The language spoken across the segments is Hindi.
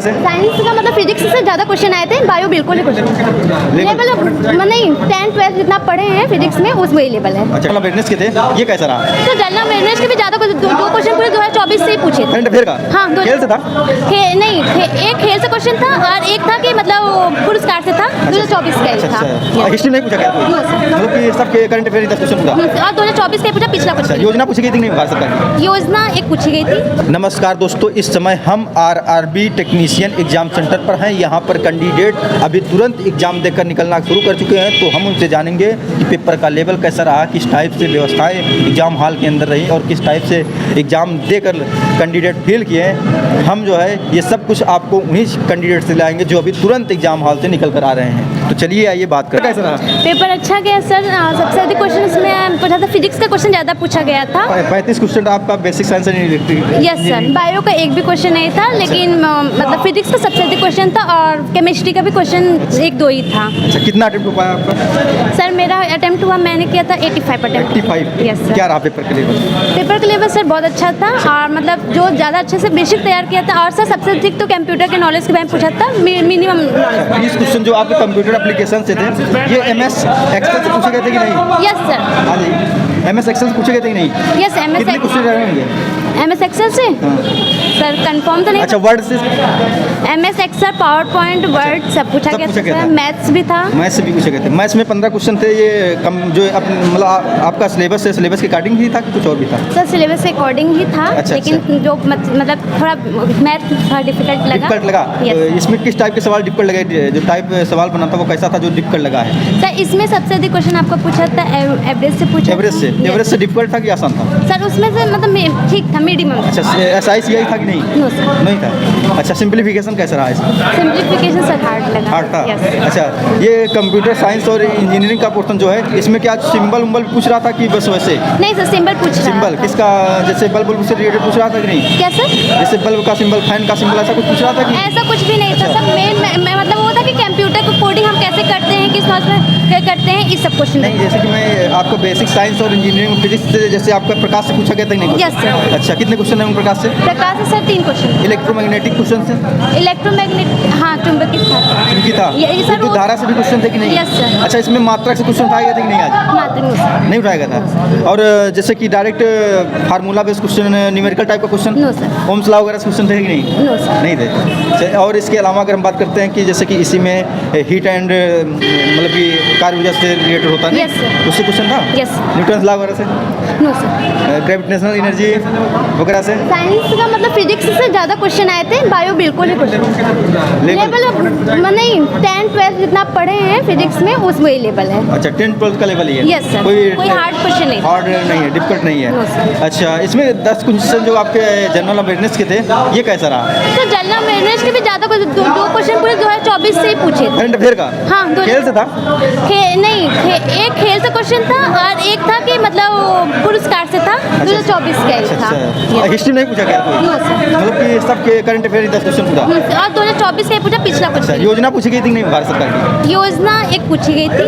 साइंस का मतलब फिजिक्स से ज़्यादा क्वेश्चन आए थे, बायो बिल्कुल नहीं क्वेश्चन लेवल नहीं 10-12 जितना पढ़े हैं फिजिक्स में उस वही लेवल है। अच्छा अवेयरनेस के थे, ये कैसा रहा? तो जनरल अवेयरनेस के भी ज़्यादा दो क्वेश्चन पूरे 2024 से ही पूछे थे। करंट अफेयर का? हाँ, खेल से था? नहीं, एक खेल से क्वेश्चन था और एक था कि मतलब पुरस्कार से था। 2024 का ही था। हिस्ट्री नहीं पूछा गया? मतलब कि सबके करंट अफेयर 10 क्वेश्चन पूछा। और 2024 का पूछा पिछला क्वेश्चन। योजना पूछी गई थी नहीं भारत सरकार की? योजना एक पूछी गई थी। नमस्कार दोस्तों, इस समय हम आरआरबी टेक्नीशियन एग्जाम सेंटर पर हैं। यहाँ पर कैंडिडेट अभी तुरंत एग्जाम देकर निकलना शुरू कर चुके हैं, तो हम उनसे जानेंगे कि पेपर का लेवल कैसा रहा, किस टाइप से व्यवस्थाएं एग्जाम हॉल के अंदर रही और किस टाइप से एग्जाम देकर कैंडिडेट फेल किए हैं। हम जो है ये सब कुछ आपको उन्हीं कैंडिडेट से लाएंगे जो अभी तुरंत एग्जाम हॉल से निकल कर आ रहे हैं। तो चलिए आइए बात करें। कैसा रहा पेपर? अच्छा गया सर। सबसे अधिक क्वेश्चन इसमें पूछा था, फिजिक्स का क्वेश्चन ज़्यादा पूछा गया था। 35 क्वेश्चन आपका basic science and electric. Yes sir. Bio का एक भी क्वेश्चन नहीं था, लेकिन मतलब फिजिक्स का सबसे अधिक क्वेश्चन था और केमिस्ट्री का भी क्वेश्चन 1-2 ही था। अच्छा, कितना अटेम्प्ट हो पाया आपका? सर मेरा अटेम्प्ट हुआ, मैंने किया था 85 अटेम्प्ट। 85? Yes sir. क्या रहा पेपर का लेवल? पेपर का लेवल सर बहुत अच्छा था और मतलब जो ज़्यादा अच्छे से बेसिक तैयार किया था। और सर सबसे अधिक तो कंप्यूटर के नॉलेज के बारे में पूछा था, मिनिमम नॉलेज। 20 क्वेश्चन जो आपके कंप्यूटर एप्लीकेशन से थे, ये MS एक्सेल से पूछे गए थे कि नहीं? Yes sir. हाँ जी, MS एक्सेल से पूछे गए थे कि नहीं? यस, कितने क्वेश्चन रहे होंगे? MS एक्सेल से सर कंफर्म तो नहीं। अच्छा, वर्ड से? MS Excel, PowerPoint, Word सब पूछा गया था। मैथ्स भी था। मैथ्स से भी पूछे गए थे। मैथ्स में 15 क्वेश्चन थे। ये कम जो मतलब आपका सिलेबस है, सिलेबस के अकॉर्डिंग ही था कि कुछ और भी था? सर सिलेबस के अकॉर्डिंग ही था। अच्छा, लेकिन जो मतलब थोड़ा मैथ थोड़ा डिफिकल्ट लगा। डिफिकल्ट लगा? तो इसमें किस टाइप के सवाल डिफिकल्ट लगे? जो टाइप सवाल बना था वो कैसा था जो डिफिकल्ट लगा है? सर इसमें सबसे अधिक क्वेश्चन आपको पूछा था एवरेज से पूछा। एवरेज से? एवरेज से डिफिकल्ट था कि आसान था? सर उसमें से मतलब ठीक था, मीडियम। अच्छा, SICI था कि नहीं? नो सर, नहीं था। अच्छा, सिंप्लीफिकेशन कैसा रहा इसका? सिंप्लीफिकेशन सर हार्ड लगा। हार्ड था? यस। अच्छा, ये कंप्यूटर साइंस और इंजीनियरिंग का पोर्शन जो है, इसमें क्या सिंबल उम्बल पूछ रहा था कि बस वैसे? नहीं सर, सिंबल पूछ रहा सिंबल था। किसका? जैसे बल्ब से रिलेटेड पूछ रहा था कि नहीं? क्या सर? जैसे बल्ब का सिंबल, फैन का सिंबल, ऐसा कुछ पूछ रहा था कि? ऐसा कुछ भी नहीं था। सब मेन मतलब वो था कि कंप्यूटर को कोडिंग हम कैसे करते हैं, किस नॉलेज में करते हैं, इस सब क्वेश्चन। नहीं, जैसे कि मैं आपको बेसिक साइंस और इंजीनियरिंग फिजिक्स से जैसे आपका प्रकाश से पूछा गया था कि नहीं? Yes sir. अच्छा, कितने क्वेश्चन है प्रकाश से? प्रकाश से सर 3 क्वेश्चन। इलेक्ट्रोमैग्नेटिक क्वेश्चन से? इलेक्ट्रोमैग्नेटिक, हाँ चुंबकीय था। चुंबकीय था? ये सर विद्युत धारा से भी क्वेश्चन थे कि नहीं? Yes sir. अच्छा, इसमें मात्रक से क्वेश्चन उठाया गया था कि नहीं आज? मात्र नहीं उठाया गया था। और जैसे कि direct formula based question, numerical type का question? No sir. Ohm's law वगैरह से क्वेश्चन थे कि नहीं? No sir. नहीं थे। अच्छा, और इसके अलावा अगर हम बात करते हैं कि जैसे कि इसी में हीट एंड मतलब कि कार्य ऊर्जा से रिलेटेड होता है, यस सर। उससे क्वेश्चन था? यस। न्यूटन लॉ वगैरह से? No sir. ग्रेविटेशनल एनर्जी वगैरह से? साइंस का मतलब फिजिक्स से ज़्यादा क्वेश्चन आए थे, बायो बिल्कुल नहीं क्वेश्चन लेवल नहीं 10-12 जितना पढ़े हैं फिजिक्स में उस वही लेवल है। अच्छा, 10-12 का लेवल ही है? Yes sir. कोई हार्ड क्वेश्चन नहीं। हार्ड नहीं है, डिफिकल्ट नहीं No, sir. है। अच्छा, इसमें 10 क्वेश्चन जो आपके जनरल अवेयरनेस के थे, ये कैसा रहा? तो जनरल अवेयरनेस के भी ज़्यादा दो क्वेश्चन पूरे 2024 से ही पूछे थे। करंट अफेयर का? हाँ, खेल से था? नहीं, एक खेल से क्वेश्चन था और एक था कि मतलब पुरस्कार से था। 2024 का ही था। अच्छा, हिस्ट्री नहीं पूछा गया कोई? No sir. मतलब कि सबके करंट अफेयर 10 क्वेश्चन पूछा? और 2024 का ही पूछा पिछला अच्छा, क्वेश्चन। योजना पूछी गई थी कि नहीं भारत सरकार की? योजना एक पूछी गई थी।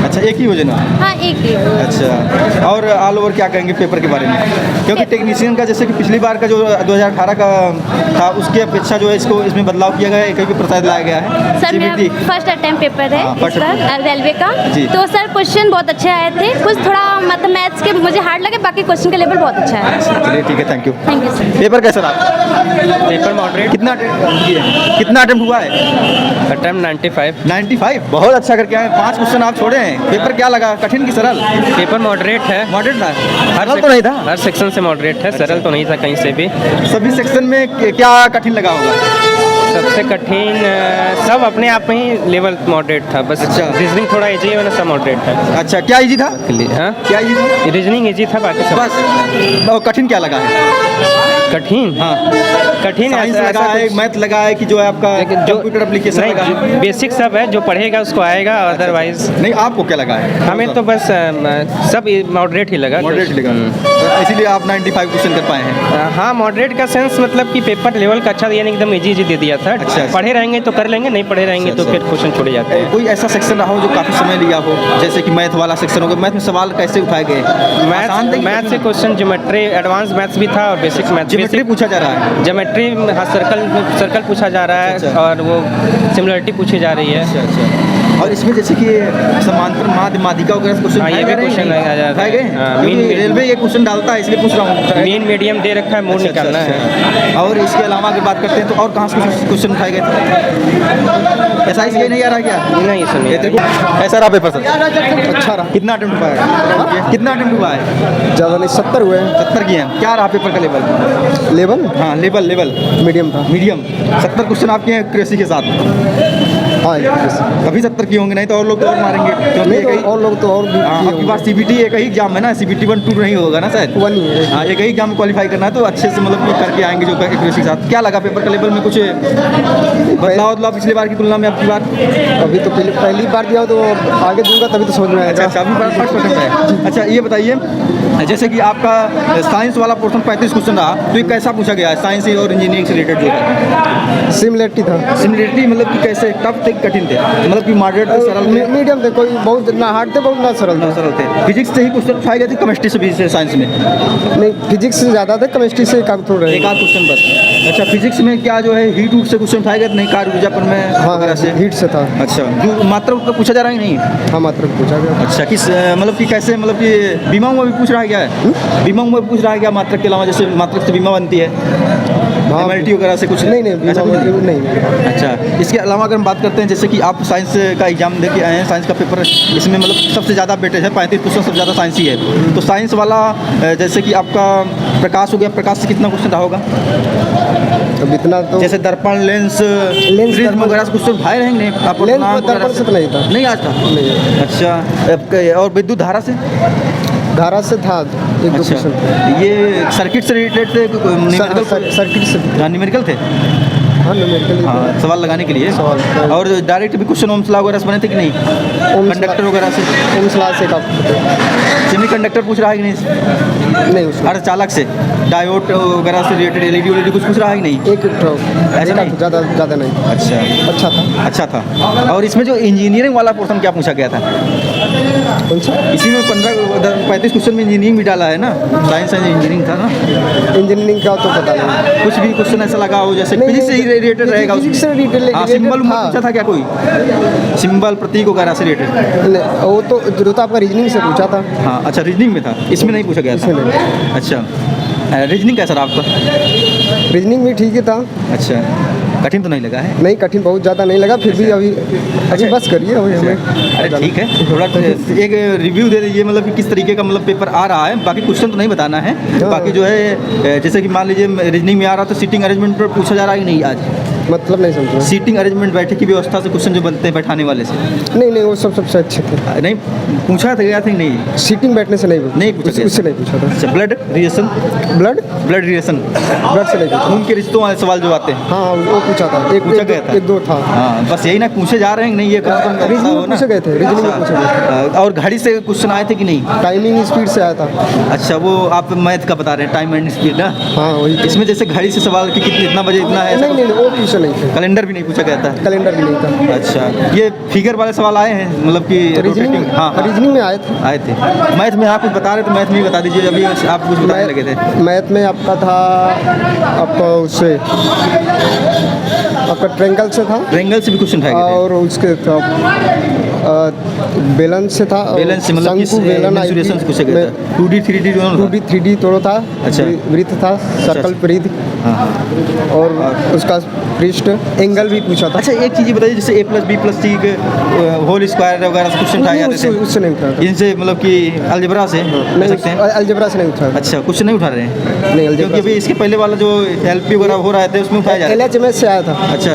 अच्छा, एक ही योजना? हाँ, एक ही। अच्छा, और ऑल ओवर क्या कहेंगे पेपर के बारे में? क्योंकि टेक्नीशियन का जैसे कि पिछली बार का जो 2018 का था, उसकी अपेक्षा जो है इसमें बदलाव किया गया है, कहीं भी प्रसाद लाया गया है। सर मेरा फर्स्ट अटेम्प्ट पेपर है फर्स्ट इसका रेलवे का। जी। तो सर क्वेश्चन बहुत अच्छे आए थे। कुछ थोड़ा मतलब मैथ्स के मुझे हार्ड लगे, बाकी क्वेश्चन का लेवल बहुत अच्छा है। चलिए ठीक है, thank you. Thank you sir. Paper कैसा रहा? Paper moderate. कितना अटेम्प्ट हुआ है? अटेम्प्ट 95। 95? बहुत अच्छा करके आए। 5 क्वेश्चन आप छोड़े हैं। पेपर क्या लगा, कठिन की सरल? पेपर मॉडरेट है। मॉडरेट था? हर सरल तो नहीं था? हर सेक्शन से मॉडरेट है। सरल तो नहीं था कहीं से भी। सभी सेक्शन में क्या कठिन लगा होगा? सबसे कठिन सब अपने आप में ही लेवल मॉडरेट था। बस अच्छा। रीजनिंग थोड़ा इजी है, वरना सब मॉडरेट है। अच्छा, क्या इजी था? हाँ, क्या इजी था? रीजनिंग इजी था, बाकी सब बस। और कठिन क्या लगा है? कठिन। हाँ, कठिन साइंस ऐसा लगा है, कुछ- मैथ लगा है कि जो है आपका लेकिन जो कंप्यूटर एप्लीकेशन लगा है? नहीं, बेसिक सब है, जो पढ़ेगा उसको आएगा, अदरवाइज नहीं, आपको क्या लगा है? हमें तो बस सब मॉडरेट ही लगा। मॉडरेट लगा, तो इसीलिए आप 95 क्वेश्चन कर पाए हैं। हाँ, मॉडरेट का सेंस मतलब कि पेपर लेवल का अच्छा दिया, नहीं एकदम इजी दे दिया था। अच्छा। पढ़े रहेंगे तो कर लेंगे, नहीं पढ़े रहेंगे तो फिर क्वेश्चन छोड़े जाते हैं। कोई ऐसा सेक्शन रहा हो जो काफ़ी समय लिया हो, जैसे कि मैथ वाला सेक्शन हो गया? मैथ में सवाल कैसे उठाए गए? आसान थे कि मैथ से कठिन? क्वेश्चन ज्योमेट्री, एडवांस मैथ्स भी था और बेसिक मैथ्स ज्योमेट्री पूछा जा रहा है। ज्योमेट्री, हाँ, सर्कल पूछा जा रहा है। अच्छा। और वो सिमिलरिटी पूछी जा रही है। अच्छा। और इसमें जैसे कि समांतर माध्य माध्यिका वगैरह क्वेश्चन हाँ, ये भी क्वेश्चन आ जाता है। गए। हाँ, क्योंकि मीन- रेलवे ये क्वेश्चन डालता है, इसलिए पूछ रहा हूँ। मेन मीडियम दे रखा है, मोड अच्छा, निकालना अच्छा, है। अच्छा। और इसके अलावा अगर बात करते हैं तो और कहाँ से क्वेश्चन उठाए गए थे? ऐसा इसलिए नहीं आ रहा क्या? नहीं सुनिए। ये देखो, ऐसा रहा पेपर सर। अच्छा रहा। कितना अटेम्प्ट हुआ है? कितना अटेम्प्ट हुआ है? ज़्यादा नहीं, 70 हुए हैं। 70 किए हैं। क्या रहा पेपर का लेवल? लेवल हाँ, लेवल मीडियम था। मीडियम। 70 क्वेश्चन आपके हैं कृषि के साथ। हाँ, अभी 70 की होंगे, नहीं तो और लोग तो और मारेंगे, क्योंकि नहीं एक ही तो और लोग तो और भी हाँ, किए आपकी बार होंगे। CBT एक ही एग्जाम है ना, CBT 1 2 नहीं होगा ना शायद। 1 ही है। हाँ, एक ही एग्जाम क्वालिफाई करना है, तो अच्छे से मतलब कि करके आएंगे जो कृषि के साथ। क्या लगा पेपर का लेवल में कुछ बदलाव पिछली बार की तुलना में आपकी बार? अभी तो पहली बार दिया तो आगे दूंगा तभी तो समझ में आएगा। अच्छा, अभी बार फर्स्ट अटेम्प्ट है। अच्छा, ये बताइए, जैसे कि आपका साइंस वाला पोर्शन 35 क्वेश्चन रहा, तो ये कैसा पूछा गया है साइंस और इंजीनियरिंग से रिलेटेड जो है? सिमिलरिटी था। सिमिलरिटी मतलब कि कैसे टफ थे, कठिन थे? मतलब कि मॉडरेट थे, सरल थे? मीडियम थे, कोई बहुत ना हार्ड थे, बहुत ना सरल ना था। सरल थे। फिजिक्स से ही क्वेश्चन उठाए गए थे, केमिस्ट्री से भी से साइंस में? नहीं, फिजिक्स से ज़्यादा थे, केमिस्ट्री से कम थोड़ा एक आध क्वेश्चन बस। अच्छा, फिजिक्स में क्या जो है हीट से क्वेश्चन उठाए गए थे? नहीं, कार्य ऊर्जा पर में हाँ, वगैरह से? हीट से था। अच्छा, जो मात्रा का पूछा जा रहा है नहीं? हाँ, मात्र पूछा गया। अच्छा, किस मतलब कि कैसे, मतलब कि बीमा में भी पूछ रहा है क्या है? बीमा में पूछ रहा है क्या मात्रक के अलावा? जैसे मात्रक से बीमा बनती है, एमएलटी वगैरह से कुछ? नहीं ऐसा कुछ नहीं। अच्छा, इसके अलावा अगर हम बात करते हैं, जैसे कि आप साइंस का एग्जाम दे के आए हैं, साइंस का पेपर, इसमें मतलब सबसे ज़्यादा वेटेज है, 35 क्वेश्चन सबसे ज़्यादा साइंस ही है। तो साइंस वाला जैसे कि आपका प्रकाश हो गया, प्रकाश से कितना क्वेश्चन रहा होगा? अब इतना तो जैसे दर्पण, लेंस प्रिज्म दर्पण- वगैरह से कुछ उठाए रहेंगे आप? लेंस नाम दर्पण वगैरह से तो नहीं था। नहीं आज था? नहीं। अच्छा, और विद्युत धारा से? धारा से था एक दो अच्छा, क्वेश्चन। ये सर्किट से रिलेटेड थे, न्यूमेरिकल? सर्किट से न्यूमेरिकल थे? हाँ, न्यूमेरिकल हाँ, सवाल लगाने के लिए। सवाल। और डायरेक्ट भी क्वेश्चन ओम्स लॉ वगैरह से बने थे कि नहीं? कंडक्टर वगैरह से? से का सेमी कंडक्टर पूछ रहा है कि नहीं? नहीं, उसमें अर्धचालक से डायोड वगैरह से रिलेटेड एलईडी कुछ पूछ रहा है कि नहीं? एक ऐसा नहीं? ज़्यादा नहीं। अच्छा, अच्छा था। अच्छा था। और इसमें जो इंजीनियरिंग वाला पोर्शन क्या पूछा गया था? कौन सा? इसी में 35 क्वेश्चन में इंजीनियरिंग भी डाला है ना? साइंस एंड इंजीनियरिंग था ना? इंजीनियरिंग का तो पता नहीं। कुछ भी क्वेश्चन ऐसा लगा हो जैसे नहीं, फिजिक्स से ही रिलेटेड रहेगा? फिजिक्स से related हाँ, सिंबल था। पूछा था क्या कोई? सिंबल, प्रतीक वगैरह से रिलेटेड? नहीं, वो तो जो था आपका रीजनिंग से पूछा था। हाँ, अच्छा, रीजनिंग में था, इसमें नहीं पूछा गया था? इसमें नहीं। अच्छा, रीजनिंग कैसा रहा आपका? रीजनिंग भी ठीक ही था। अच्छा, कठिन तो नहीं लगा है? नहीं, कठिन बहुत ज़्यादा नहीं लगा, फिर भी अभी बस करिए अभी हमें। अरे ठीक है, थोड़ा एक रिव्यू दे दीजिए, मतलब कि किस तरीके का मतलब पेपर आ रहा है। बाकी क्वेश्चन तो नहीं बताना है, बाकी जो है जैसे कि मान लीजिए रीजनिंग में आ रहा तो सीटिंग अरेंजमेंट पर पूछा जा रहा है कि नहीं आज? मतलब नहीं समझा। सीटिंग अरेंजमेंट, बैठक की व्यवस्था से क्वेश्चन जो बनते हैं बैठाने वाले से? नहीं, वो सबसे अच्छे थे। नहीं पूछा था गया था कि नहीं? सीटिंग बैठने से नहीं पूछा गया उससे था। नहीं पूछा था। अच्छा, blood relation? Blood relation, blood से नहीं पूछा। खून के रिश्तों वाले सवाल जो आते हैं? हाँ, वो पूछा था। पूछा गया था? एक दो था। हाँ, बस यही ना पूछे जा रहे हैं कि नहीं, ये रीजनिंग में पूछे गए थे, रीजनिंग में पूछे गए थे। और घड़ी से क्वेश्चन आए थे कि नहीं? टाइमिंग स्पीड से आया था। अच्छा, वो आप मैथ का बता रहे हैं, टाइम एंड स्पीड ना? हाँ, वही। इसमें जैसे घड़ी से सवाल कि कितने, इतना बजे इतना है? नहीं, वो पूछे नहीं थे। कैलेंडर भी नहीं पूछा गया था? कैलेंडर भी नहीं था। अच्छा, ये फिगर वाले सवाल आए हैं, मतलब कि रोटेटिंग? हाँ, रीजनिंग में आए थे। आए थे। मैथ में आप कुछ बता रहे तो मैथ में ही बता दीजिए, अभी आप कुछ बताने लगे थे। मैथ में आपका था, आपका उससे आपका ट्रेंगल से था। ट्रायंगल से भी क्वेश्चन उठाए गए थे? और उसके बेलन से था। बैलेंस से मतलब किस मेंसुरेशन से पूछा गया था? 2D 3D दोनों था? 2D 3D दोनों था। अच्छा। वृत्त था, सर्कल वृत्त, हाँ। और उसका पृष्ठ एंगल भी पूछा था। अच्छा, एक चीज़ बताइए, जैसे A+B+C के होल स्क्वायर वगैरह से क्वेश्चन उठाए जाते थे? उससे नहीं उठा। इनसे मतलब कि अलजेब्रा से कह सकते हैं? अलजेब्रा से नहीं उठा। अच्छा, कुछ नहीं उठा रहे हैं? नहीं, क्योंकि अलजेब्रा अभी इसके पहले वाला जो LP वगैरह हो रहा था उसमें उठाया जा रहा है? LHMS से आया था। अच्छा,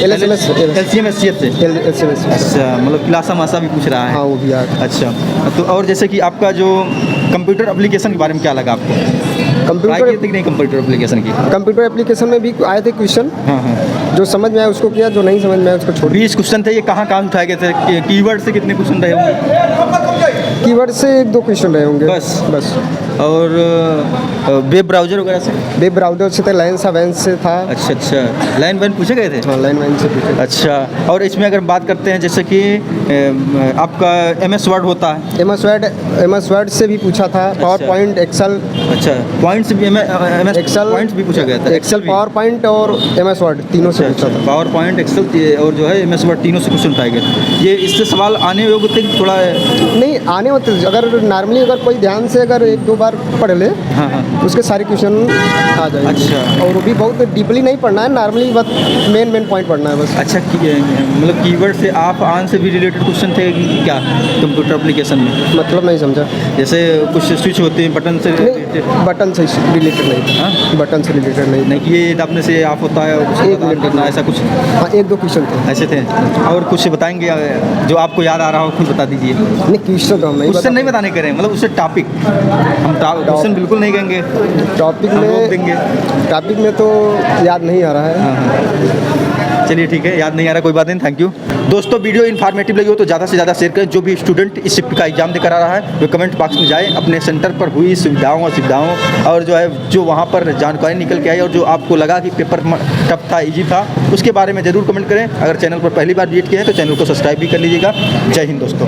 LHMS LCM SCF से? LHMS। अच्छा, मतलब क्लासा मासा भी पूछ रहा है? हाँ, वो भी आया था। अच्छा, तो और जैसे कि आपका जो कंप्यूटर एप्लीकेशन के बारे में क्या लगा आपको? ट्राई कंप्यूटर किए थे कि नहीं कंप्यूटर एप्लीकेशन की? कंप्यूटर एप्लीकेशन में भी आए थे क्वेश्चन। हाँ हाँ, जो समझ में आया उसको किया, जो नहीं समझ में आया उसको छोड़ दिया। 20 क्वेश्चन थे, ये कहाँ कहाँ उठाए गए थे? कीवर्ड से कितने क्वेश्चन रहे होंगे? कीवर्ड से 1-2 क्वेश्चन रहे होंगे बस? बस। और वेब ब्राउज़र वगैरह से? वेब ब्राउज़र से था, लाइन सा वैन से था। अच्छा, लाइन वाइन पूछे गए थे? हाँ, लाइन वैन से पूछे। अच्छा, और इसमें अगर बात करते हैं जैसे कि आपका MS वर्ड होता है। MS वर्ड से भी पूछा था, पावर पॉइंट, एक्सेल। अच्छा, पॉइंट्स भी MS एक्सेल पॉइंट्स भी पूछा गया था। एक्सेल, पावर पॉइंट और MS वर्ड तीनों से पूछा था। पावर पॉइंट, एक्सेल और जो है MS वर्ड तीनों से क्वेश्चन उठाए गए। ये इससे सवाल आने योग्य थे कि थोड़ा? नहीं आने होते, अगर नॉर्मली अगर कोई ध्यान से अगर 1-2 बार पढ़ ले, हाँ हाँ, उसके सारे क्वेश्चन आ जाएंगे। अच्छा। और वो भी बहुत डीपली नहीं पढ़ना है, नॉर्मली बस मेन पॉइंट पढ़ना है बस। अच्छा, मतलब कीवर्ड से आप आन से भी रिलेटेड क्वेश्चन थे कि क्या कंप्यूटर एप्लीकेशन में? मतलब नहीं समझा। जैसे कुछ स्विच होते हैं बटन से related? नहीं, बटन से रिलेटेड नहीं हाँ? था। बटन से रिलेटेड नहीं। नहीं कि ये दाबने से ऑफ होता है और उसको एक ऑन करना, ऐसा कुछ? हाँ, 1-2 क्वेश्चन थे। ऐसे थे। और कुछ बताएंगे जो आपको याद आ रहा हो, खुद बता दीजिए। नहीं, क्वेश्चन तो हम नहीं उससे नहीं बताने करें, मतलब उससे टॉपिक हम क्वेश्चन बिल्कुल नहीं कहेंगे, टॉपिक हम रोक में। देंगे। टॉपिक में तो याद नहीं आ रहा है। हाँ हाँ, चलिए ठीक है, याद नहीं आ रहा, कोई बात नहीं, थैंक यू। दोस्तों, वीडियो इन्फॉर्मेटिव लगी हो तो ज़्यादा से ज़्यादा शेयर करें। जो भी स्टूडेंट इस शिफ्ट का एग्जाम देकर आ रहा है वो कमेंट बॉक्स में जाए, अपने सेंटर पर हुई सुविधाओं और जो है जो वहाँ पर जानकारी निकल के आई और जो आपको लगा कि पेपर टफ था, इजी था, उसके बारे में ज़रूर कमेंट करें। अगर चैनल पर पहली बार विजिट किया है तो चैनल को सब्सक्राइब भी कर लीजिएगा। जय हिंद दोस्तों।